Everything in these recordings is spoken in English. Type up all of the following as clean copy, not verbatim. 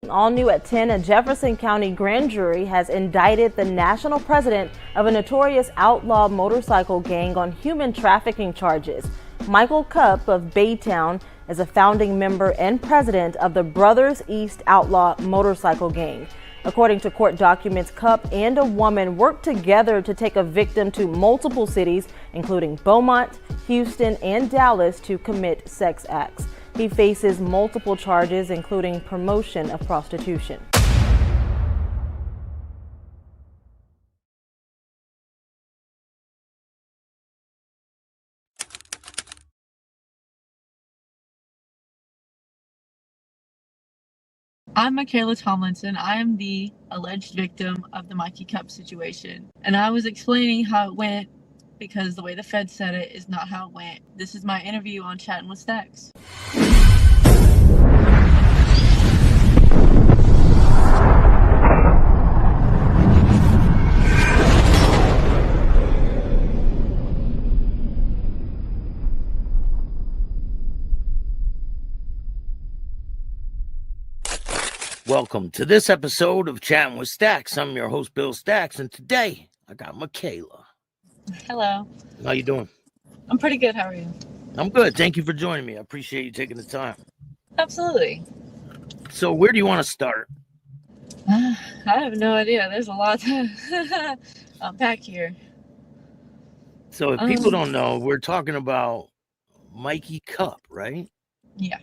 All new at 10, a Jefferson County grand jury has indicted the national president of a notorious outlaw motorcycle gang on human trafficking charges. Michael Cupp of Baytown is a founding member and president of the Brothers East Outlaw motorcycle gang. According to court documents, Cupp and a woman worked together to take a victim to multiple cities, including Beaumont, Houston, and Dallas, to commit sex acts. He faces multiple charges, including promotion of prostitution. I'm Makayla Tomlinson. I am the alleged victim of the Mikey Cupp situation. And I was explaining how it went because the way the Fed said it is not how it went. This is my interview on Chatting with Stacks. Welcome to this episode of Chatting with Stacks. I'm your host, Bill Stacks, and today I got Makayla. Hello. How you doing? I'm pretty good. How are you? I'm good. Thank you for joining me. I appreciate you taking the time. Absolutely. So where do you want to start? I have no idea. There's a lot to unpack here. So if people don't know, we're talking about Mikey Cupp, right? Yeah.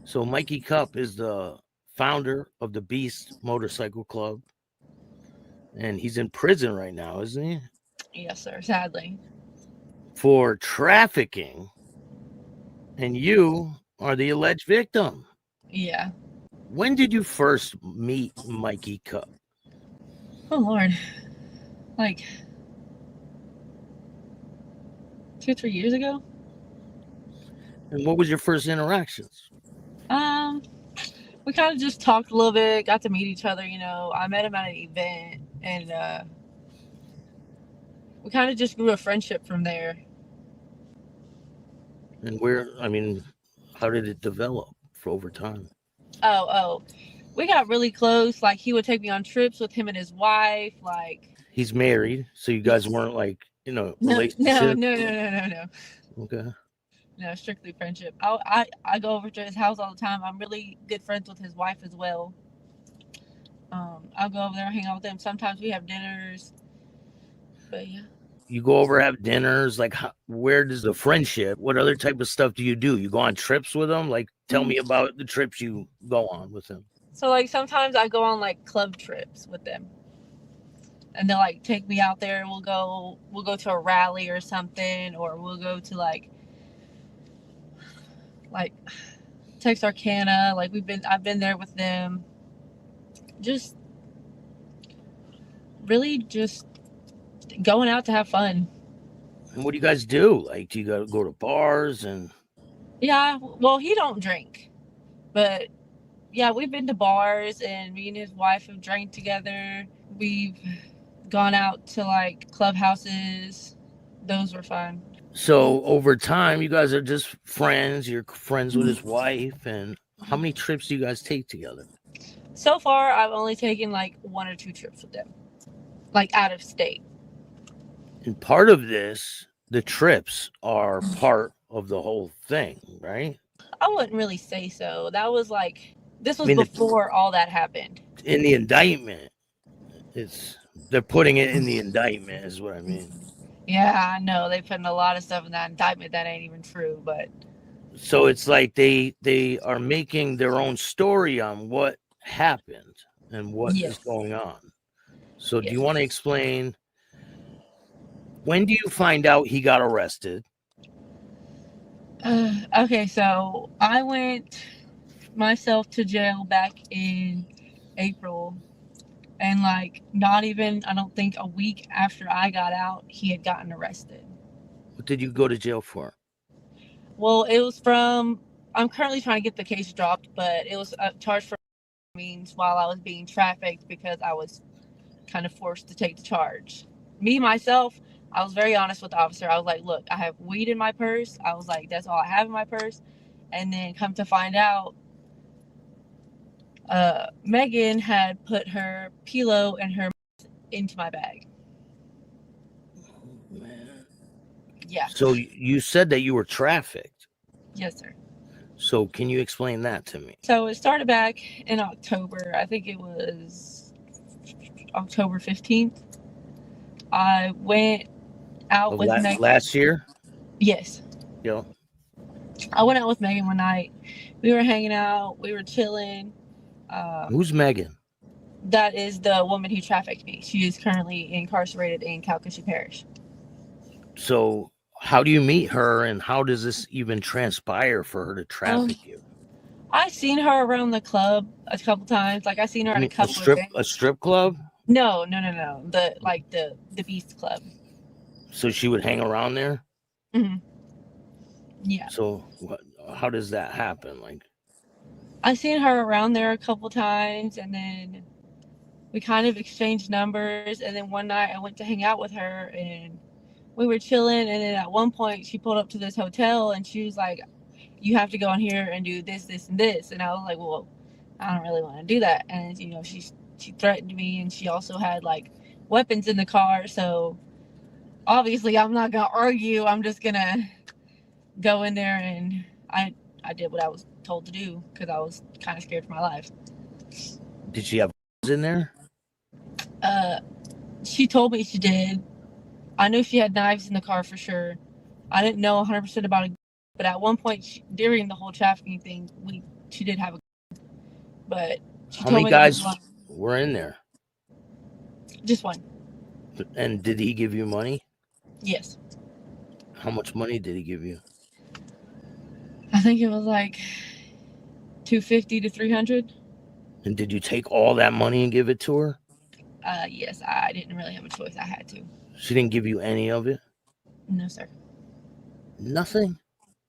So Mikey Cupp is the founder of the Beast Motorcycle Club, and he's in prison right now, isn't he? Yes, sir. Sadly. For trafficking, and you are the alleged victim. Yeah. When did you first meet Mikey Cupp? Oh, Lord. Like 2-3 years ago. And what was your first interactions? We kind of just talked a little bit, got to meet each other, you know. I met him at an event, and we kind of just grew a friendship from there. And how did it develop for over time? We got really close. Like, he would take me on trips with him and his wife. Like, he's married, so you guys weren't No. Okay. No, strictly friendship. I go over to his house all the time. I'm really good friends with his wife as well. I'll go over there and hang out with them. Sometimes we have dinners. But yeah. You go over, have dinners. Like, where does the friendship? What other type of stuff do? You go on trips with him? Like, tell me about the trips you go on with him. So, like, sometimes I go on like club trips with them, and they'll like take me out there. We'll go to a rally or something, or we'll go to like Texarkana. Like, I've been there with them. Just really just going out to have fun. And what do you guys do? Like, do you go to bars and? Yeah, well, he don't drink, but yeah, we've been to bars, and me and his wife have drank together. We've gone out to like clubhouses. Those were fun. So over time, you guys are just friends. You're friends with his wife. And how many trips do you guys take together? So far, I've only taken like 1 or 2 trips with them, like out of state. And part of this, the trips are part of the whole thing, right? I wouldn't really say so. That was like, this was before all that happened. In the indictment, they're putting it in the indictment is what I mean. Yeah, I know. They put in a lot of stuff in that indictment that ain't even true, but. So it's like they are making their own story on what happened and what is going on. So do you want to explain, when do you find out he got arrested? Okay, so I went myself to jail back in April, and like not even, I don't think, a week after I got out, he had gotten arrested. What did you go to jail for? Well, it was I'm currently trying to get the case dropped, but it was charged for means while I was being trafficked, because I was kind of forced to take the charge. Myself, I was very honest with the officer. I was like, look, I have weed in my purse. I was like, that's all I have in my purse. And then come to find out, Megan had put her pillow and her into my bag. Man. Yeah. So you said that you were trafficked. Yes, sir. So can you explain that to me? So it started back in October. I think it was October 15th. I went out with Megan. Last year? Yes. Yeah. I went out with Megan one night. We were hanging out. We were chilling. Who's Megan? That is the woman who trafficked me. She is currently incarcerated in Calcasieu Parish. So how do you meet her, and how does this even transpire for her to traffic you? I seen her around the club a couple times. Like I seen her at a couple of things. A strip club? No. The Beast Club. So she would hang around there? Mm-hmm. Yeah. So how does that happen? Like, I seen her around there a couple times, and then we kind of exchanged numbers. And then one night I went to hang out with her, and we were chilling. And then at one point she pulled up to this hotel, and she was like, "You have to go in here and do this, this, and this." And I was like, "Well, I don't really want to do that." And she threatened me, and she also had like weapons in the car. So obviously I'm not gonna argue. I'm just gonna go in there, and I did what I was told to do because I was kind of scared for my life. did she have in there? She told me she did. I knew she had knives in the car for sure. I didn't know 100% about it, but at one point during the whole trafficking thing, she did have a gun. But she How told many me guys were in there? Just one. And did he give you money? Yes. How much money did he give you? I think it was like $250 to $300. And did you take all that money and give it to her? Yes, I didn't really have a choice. I had to. She didn't give you any of it? No, sir. Nothing?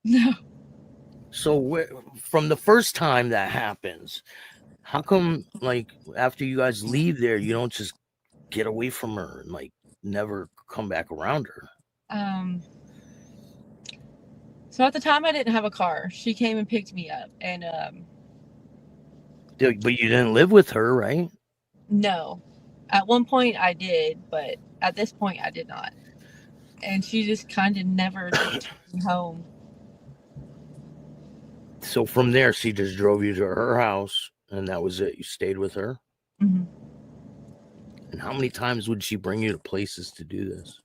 No. So from the first time that happens, how come, like, after you guys leave there, you don't just get away from her and, like, never come back around her? So at the time I didn't have a car. She came and picked me up, and But you didn't live with her, right? no. At one point I did, but at this point I did not. And she just kind of never took me home. So from there, she just drove you to her house, and that was it. You stayed with her? Mm-hmm. And how many times would she bring you to places to do this?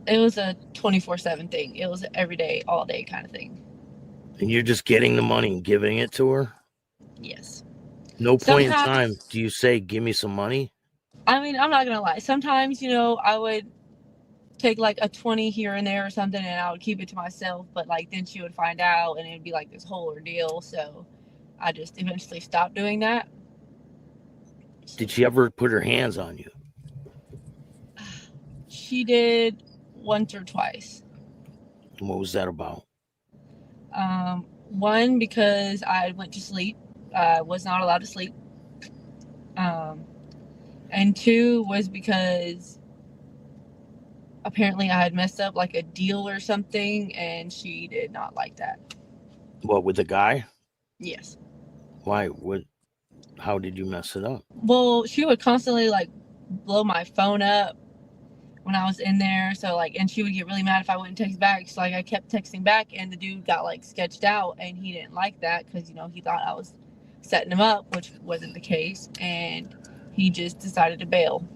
It was a 24/7 thing. It was every day, all day kind of thing. And you're just getting the money and giving it to her? Yes. No point in time do you say, "Give me some money"? I mean, I'm not going to lie. Sometimes, I would take like a 20 here and there or something, and I would keep it to myself. But like then she would find out, and it'd be like this whole ordeal. So I just eventually stopped doing that. Did she ever put her hands on you? She did once or twice. And what was that about? One, because I went to sleep. I was not allowed to sleep. And two was because apparently I had messed up like a deal or something, and she did not like that. What, with the guy? Yes. Why? How did you mess it up? Well, she would constantly like blow my phone up when I was in there. So like, and she would get really mad if I wouldn't text back. So like I kept texting back, and the dude got like sketched out, and he didn't like that because, he thought I was setting him up, which wasn't the case. And he just decided to bail.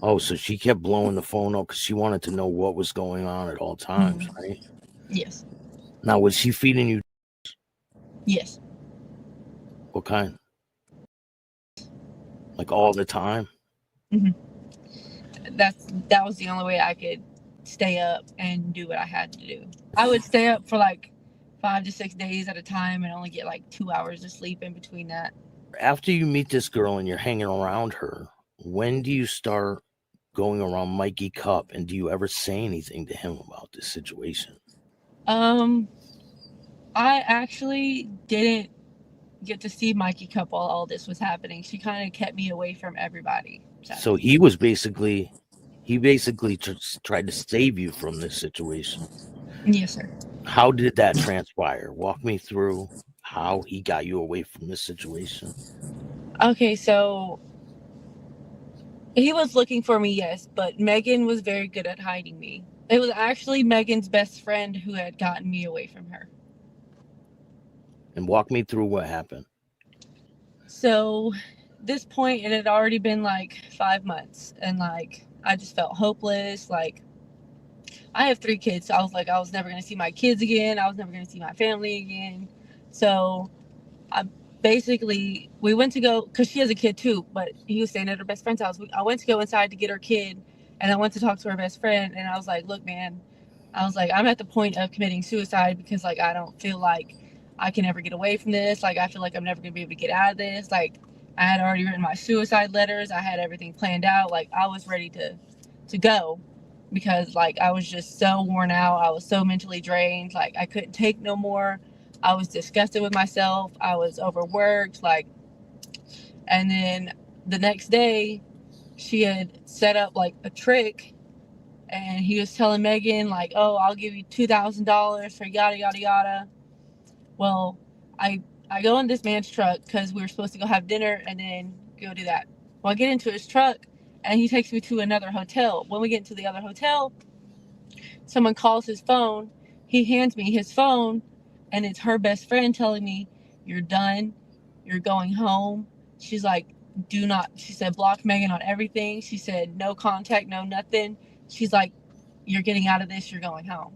Oh, so she kept blowing the phone up because she wanted to know what was going on at all times, Mm-hmm. right? Yes. Now, was she feeding you? Yes. What kind? Like all the time? Mm-hmm. That was the only way I could stay up and do what I had to do. I would stay up for like 5 to 6 days at a time and only get like 2 hours of sleep in between that. After you meet this girl and you're hanging around her, when do you start going around Mikey Cupp, and do you ever say anything to him about this situation? I actually didn't get to see Mikey Cupp while all this was happening. She kind of kept me away from everybody. So he basically just tried to save you from this situation. Yes, sir. How did that transpire? Walk me through how he got you away from this situation? Okay, so he was looking for me, yes, but Megan was very good at hiding me. It was actually Megan's best friend who had gotten me away from her. And walk me through what happened. So this point, it had already been like 5 months, and like I just felt hopeless. Like, I have 3 kids, so I was like, I was never going to see my kids again. I was never going to see my family again. So I basically, we went to go, because she has a kid too, but he was staying at her best friend's house. I went to go inside to get her kid, and I went to talk to her best friend, and I was like, look, man, I was like, I'm at the point of committing suicide because like I don't feel like I can ever get away from this. Like, I feel like I'm never going to be able to get out of this. Like, I had already written my suicide letters. I had everything planned out. Like, I was ready to go. Because like I was just so worn out. I was so mentally drained. Like, I couldn't take no more. I was disgusted with myself. I was overworked. Like, and then the next day she had set up like a trick, and he was telling Megan like, oh, I'll give you $2,000 for yada yada yada. Well, I go in this man's truck because we were supposed to go have dinner and then go do that. Well, I get into his truck, and he takes me to another hotel. When we get to the other hotel, someone calls his phone. He hands me his phone, and it's her best friend telling me, you're done. You're going home. She's like, do not, she said, block Megan on everything. She said, no contact, no nothing. She's like, you're getting out of this. You're going home.